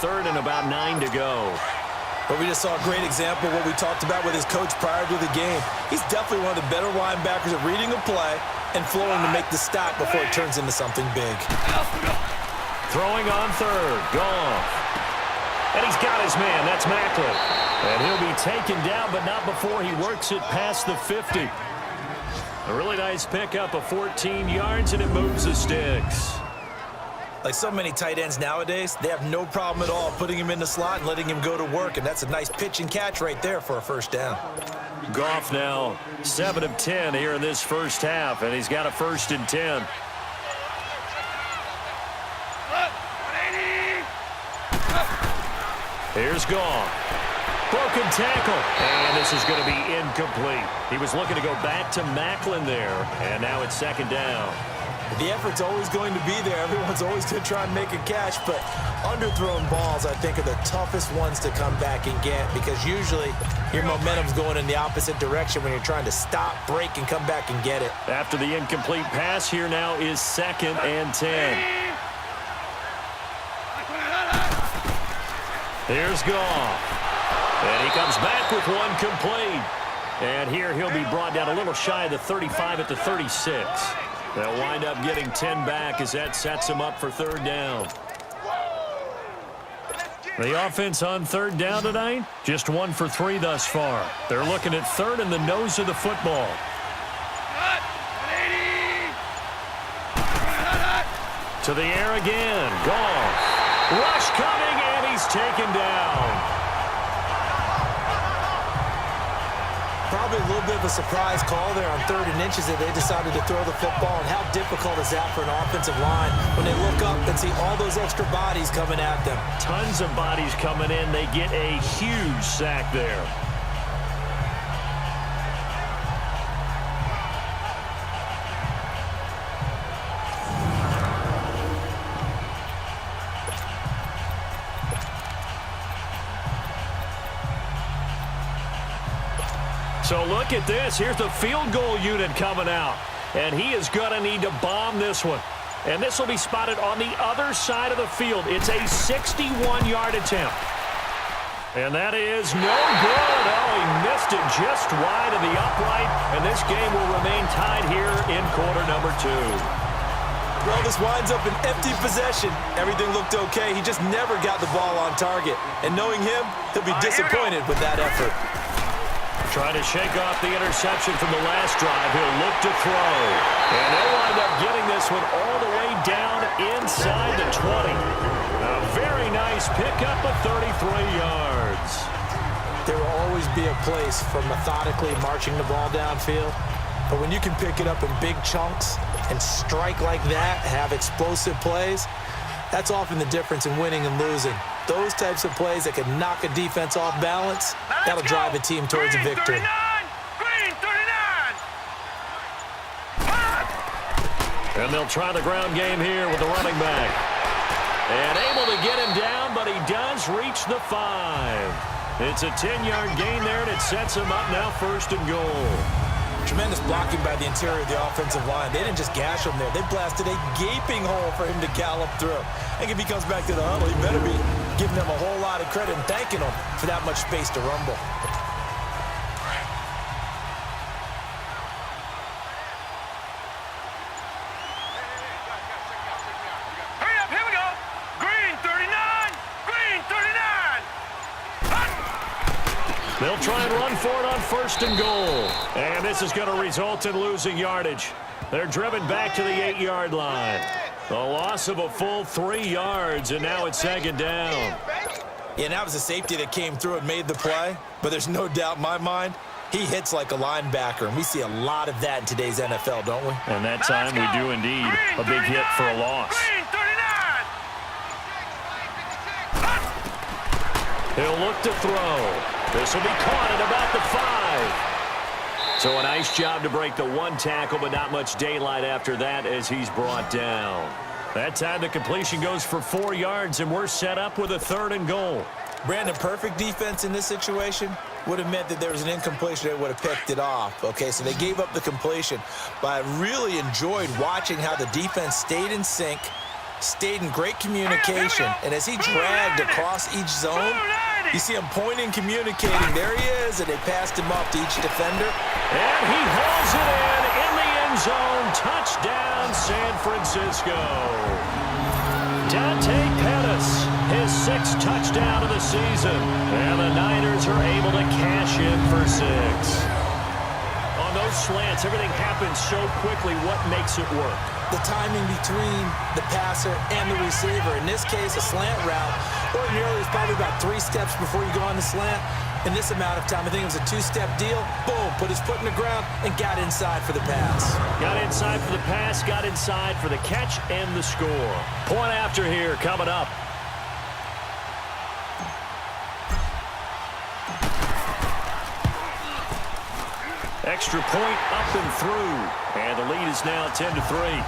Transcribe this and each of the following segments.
third and about 9 to go. But we just saw a great example of what we talked about with his coach prior to the game. He's definitely one of the better linebackers at reading a play and flowing to make the stop before it turns into something big. Throwing on third. Goff. And he's got his man. That's Macklin. And he'll be taken down, but not before he works it past the 50. A really nice pickup of 14 yards, and it moves the sticks. Like so many tight ends nowadays, they have no problem at all putting him in the slot and letting him go to work, and that's a nice pitch and catch right there for a first down. Goff now 7 of 10 here in this first half, and he's got a 1st and 10. Here's Goff. Broken tackle, and this is going to be incomplete. He was looking to go back to Macklin there, and now it's 2nd down. The effort's always going to be there. Everyone's always going to try and make a catch, but underthrown balls, I think, are the toughest ones to come back and get because usually your momentum's going in the opposite direction when you're trying to stop, break, and come back and get it. After the incomplete pass, here now is 2nd and 10. Here's Goff. And he comes back with one complete. And here he'll be brought down a little shy of the 35 at the 36. They'll wind up getting 10 back as that sets him up for 3rd down. The offense on 3rd down tonight, just 1 for 3 thus far. They're looking at 3rd in the nose of the football. To the air again. Goff. Rush coming, and he's taken down. Probably a little bit of a surprise call there on 3rd and inches that they decided to throw the football. And how difficult is that for an offensive line when they look up and see all those extra bodies coming at them? Tons of bodies coming in. They get a huge sack there. So look at this. Here's the field goal unit coming out. And he is going to need to bomb this one. And this will be spotted on the other side of the field. It's a 61-yard attempt. And that is no good. Oh, he missed it just wide of the upright. And this game will remain tied here in quarter number 2. Well, this winds up an empty possession. Everything looked okay. He just never got the ball on target. And knowing him, he'll be disappointed with that effort. Trying to shake off the interception from the last drive. He'll look to throw. And they'll wind up getting this one all the way down inside the 20. A very nice pickup of 33 yards. There will always be a place for methodically marching the ball downfield. But when you can pick it up in big chunks and strike like that, have explosive plays, that's often the difference in winning and losing. Those types of plays that can knock a defense off balance, that'll drive a team towards a victory. Green 39! And they'll try the ground game here with the running back. And able to get him down, but he does reach the 5. It's a 10-yard gain there, and it sets him up now 1st and goal. Tremendous blocking by the interior of the offensive line. They didn't just gash him there. They blasted a gaping hole for him to gallop through. I think if he comes back to the huddle, he better be giving them a whole lot of credit and thanking them for that much space to rumble. Hurry up, here we go! Green 39! Green 39! They'll try and run for it on 1st and goal. And this is going to result in losing yardage. They're driven back to the 8-yard line. A loss of a full 3 yards, and now it's 2nd down. Yeah, and that was a safety that came through and made the play. But there's no doubt in my mind, he hits like a linebacker. And we see a lot of that in today's NFL, don't we? And that time we do indeed. A big hit for a loss. Green 39! He'll look to throw. This will be caught at about the 5. So a nice job to break the 1 tackle, but not much daylight after that as he's brought down. That time the completion goes for 4 yards, and we're set up with a 3rd and goal. Brandon, perfect defense in this situation would have meant that there was an incompletion that would have picked it off. Okay, so they gave up the completion. But I really enjoyed watching how the defense stayed in sync, stayed in great communication, and as he dragged across each zone, you see him pointing, communicating. There he is, and they passed him off to each defender. And he hauls it in the end zone. Touchdown, San Francisco. Dante Pettis, his 6th touchdown of the season. And the Niners are able to cash in for 6. On those slants, everything happens so quickly. What makes it work? The timing between the passer and the receiver. In this case, a slant route. Ordinarily, it's probably about 3 steps before you go on the slant. In this amount of time, I think it was a 2-step deal. Boom, put his foot in the ground and got inside for the pass. Got inside for the pass, got inside for the catch and the score. Point after here coming up. Extra point up and through. And the lead is now 10-3.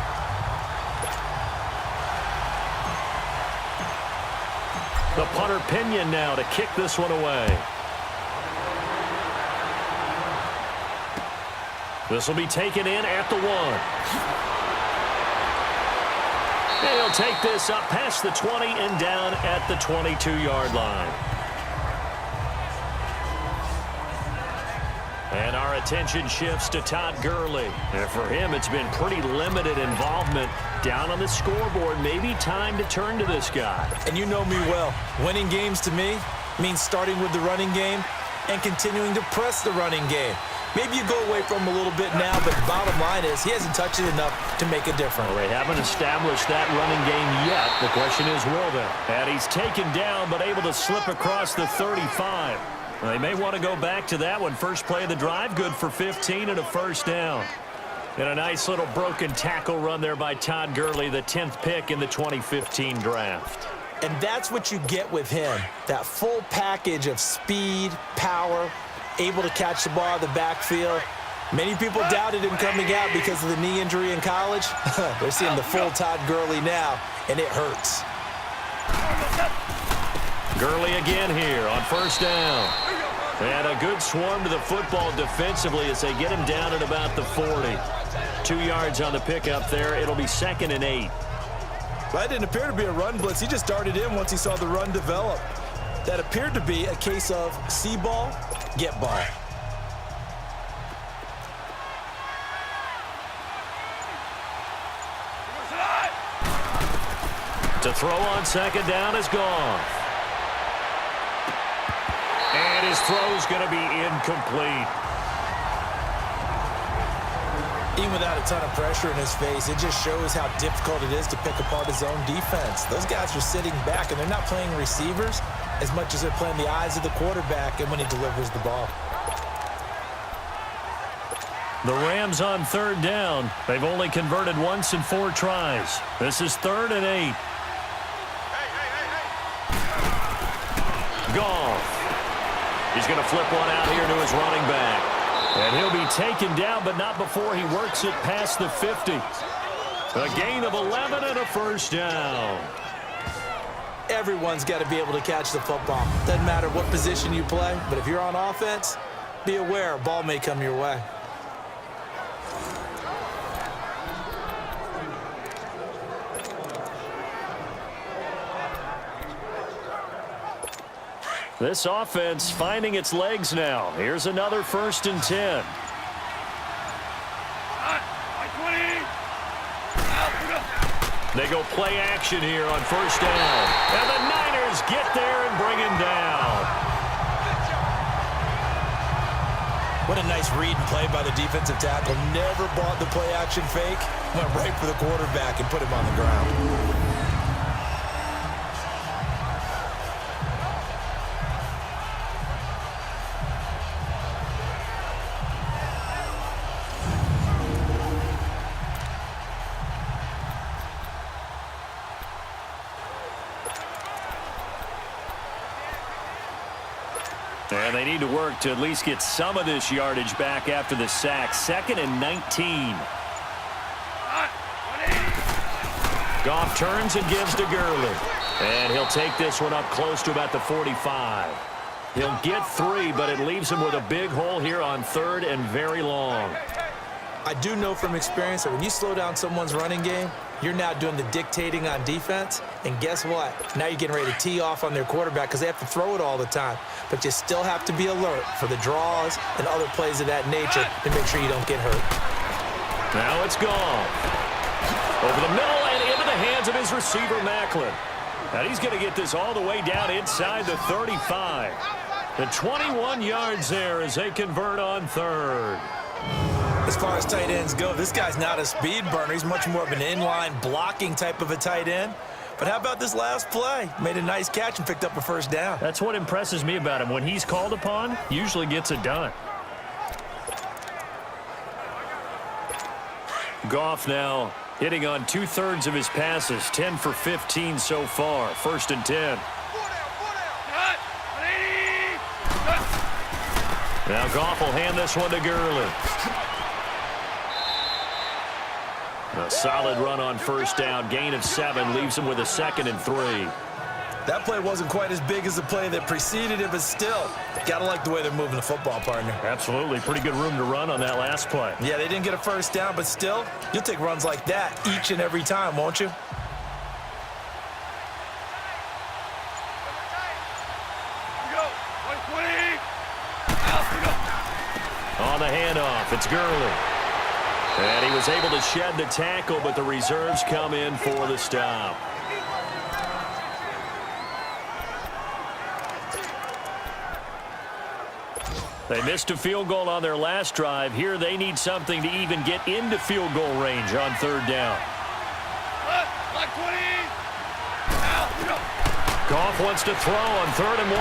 The punter Pinion now to kick this one away. This will be taken in at the 1. And he'll take this up past the 20 and down at the 22-yard line. And our attention shifts to Todd Gurley. And for him, it's been pretty limited involvement down on the scoreboard. Maybe time to turn to this guy. And you know me well. Winning games to me means starting with the running game and continuing to press the running game. Maybe you go away from him a little bit now, but bottom line is he hasn't touched it enough to make a difference. Well, they haven't established that running game yet. The question is, will they? And he's taken down, but able to slip across the 35. Well, they may want to go back to that one. First play of the drive, good for 15 and a first down. And a nice little broken tackle run there by Todd Gurley, the 10th pick in the 2015 draft. And that's what you get with him, that full package of speed, power, able to catch the ball out of the backfield. Many people doubted him coming out because of the knee injury in college. They're seeing the full Todd Gurley now, and it hurts. Gurley again here on first down. And a good swarm to the football defensively as they get him down at about the 40. 2 yards on the pickup there. It'll be 2nd and 8. That didn't appear to be a run blitz. He just darted in once he saw the run develop. That appeared to be a case of see ball, get ball. To throw on second down is gone. And his throw's going to be incomplete. Even without a ton of pressure in his face, it just shows how difficult it is to pick apart his own defense. Those guys are sitting back, and they're not playing receivers as much as they're playing the eyes of the quarterback and when he delivers the ball. The Rams on third down. They've only converted once in 4 tries. This is 3rd and 8. Goff. He's going to flip one out here to his running back. And he'll be taken down, but not before he works it past the 50. A gain of 11 and a first down. Everyone's got to be able to catch the football. Doesn't matter what position you play, but if you're on offense, be aware a ball may come your way. This offense finding its legs now. Here's another 1st and 10. They go play action here on first down. And the Niners get there and bring him down. What a nice read and play by the defensive tackle. Never bought the play action fake. Went right for the quarterback and put him on the ground. And they need to work to at least get some of this yardage back after the sack. 2nd and 19. Goff turns and gives to Gurley. And he'll take this one up close to about the 45. He'll get 3, but it leaves him with a big hole here on 3rd and very long. I do know from experience that when you slow down someone's running game, you're now doing the dictating on defense. And guess what? Now you're getting ready to tee off on their quarterback because they have to throw it all the time. But you still have to be alert for the draws and other plays of that nature to make sure you don't get hurt. Now it's gone. Over the middle and into the hands of his receiver, Macklin. And he's going to get this all the way down inside the 35. The 21 yards there as they convert on third. As far as tight ends go, this guy's not a speed burner. He's much more of an inline blocking type of a tight end. But how about this last play? Made a nice catch and picked up a first down. That's what impresses me about him. When he's called upon, usually gets it done. Goff now hitting on 2/3 of his passes, 10 for 15 so far. 1st and 10. Now Goff will hand this one to Gurley. A solid run on first down. Gain of 7 leaves him with a 2nd and 3. That play wasn't quite as big as the play that preceded it, but still, got to like the way they're moving the football, partner. Absolutely. Pretty good room to run on that last play. Yeah, they didn't get a first down, but still, you'll take runs like that each and every time, won't you? On the handoff, it's Gurley. And he was able to shed the tackle, but the reserves come in for the stop. They missed a field goal on their last drive. Here they need something to even get into field goal range on 3rd down. Goff wants to throw on 3rd and 1.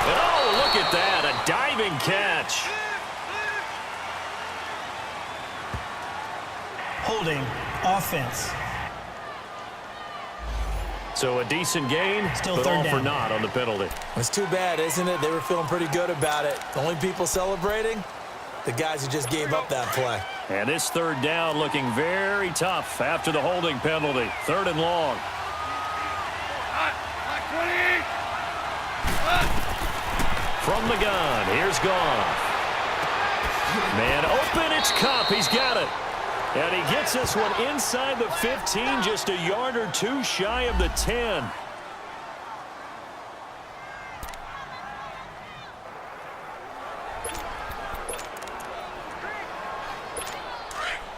And oh, look at that, a diving catch. Holding offense. So a decent gain, Still but 3rd all down. for naught on the penalty. It's too bad, isn't it? They were feeling pretty good about it. The only people celebrating, the guys who just gave up that play. And this 3rd down looking very tough after the holding penalty. 3rd and long. From the gun, here's Goff. Man open, it's Kupp. He's got it. And he gets this one inside the 15, just a yard or 2 shy of the 10.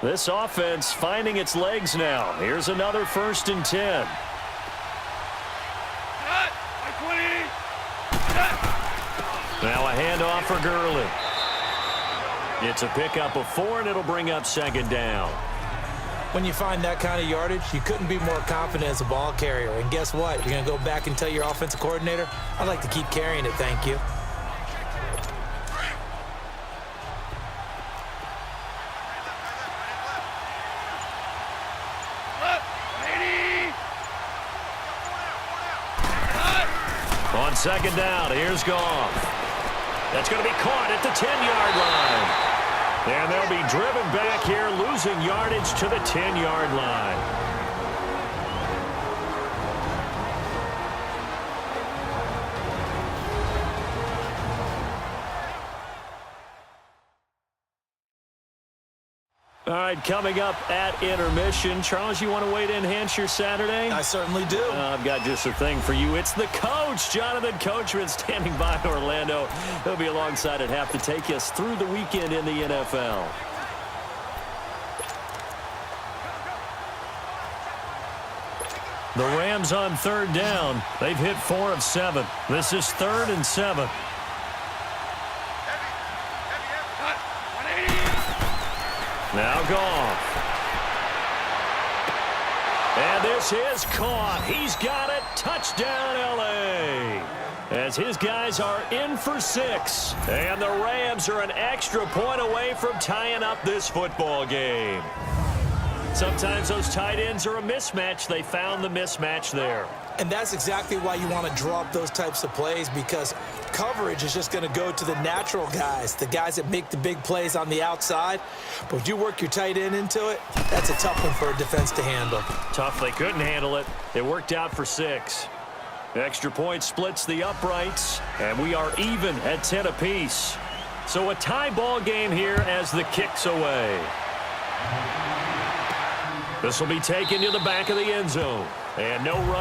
This offense finding its legs now. Here's another 1st and 10. Now a handoff for Gurley. It's a pickup of 4, and it'll bring up 2nd down. When you find that kind of yardage, you couldn't be more confident as a ball carrier. And guess what? You're going to go back and tell your offensive coordinator, I'd like to keep carrying it, thank you. On 2nd down, here's Goff. That's going to be caught at the 10-yard line. And they'll be driven back here, losing yardage to the 10-yard line. All right, coming up at intermission. Charles, you want to wait to enhance your Saturday? I certainly do. I've got just a thing for you. It's the coach, Jonathan Coachman, standing by in Orlando. He'll be alongside at half to take us through the weekend in the NFL. The Rams on 3rd down. They've hit 4 of 7. This is 3rd and 7. Now Goff. And this is caught. He's got it. Touchdown, L.A. As his guys are in for 6. And the Rams are an extra point away from tying up this football game. Sometimes those tight ends are a mismatch. They found the mismatch there. And that's exactly why you want to draw up those types of plays, because coverage is just going to go to the natural guys, the guys that make the big plays on the outside. But if you work your tight end into it, that's a tough one for a defense to handle. Tough. They couldn't handle it. It worked out for 6. Extra point splits the uprights, and we are even at 10 apiece. So a tie ball game here as the kick's away. This will be taken to the back of the end zone. And no run.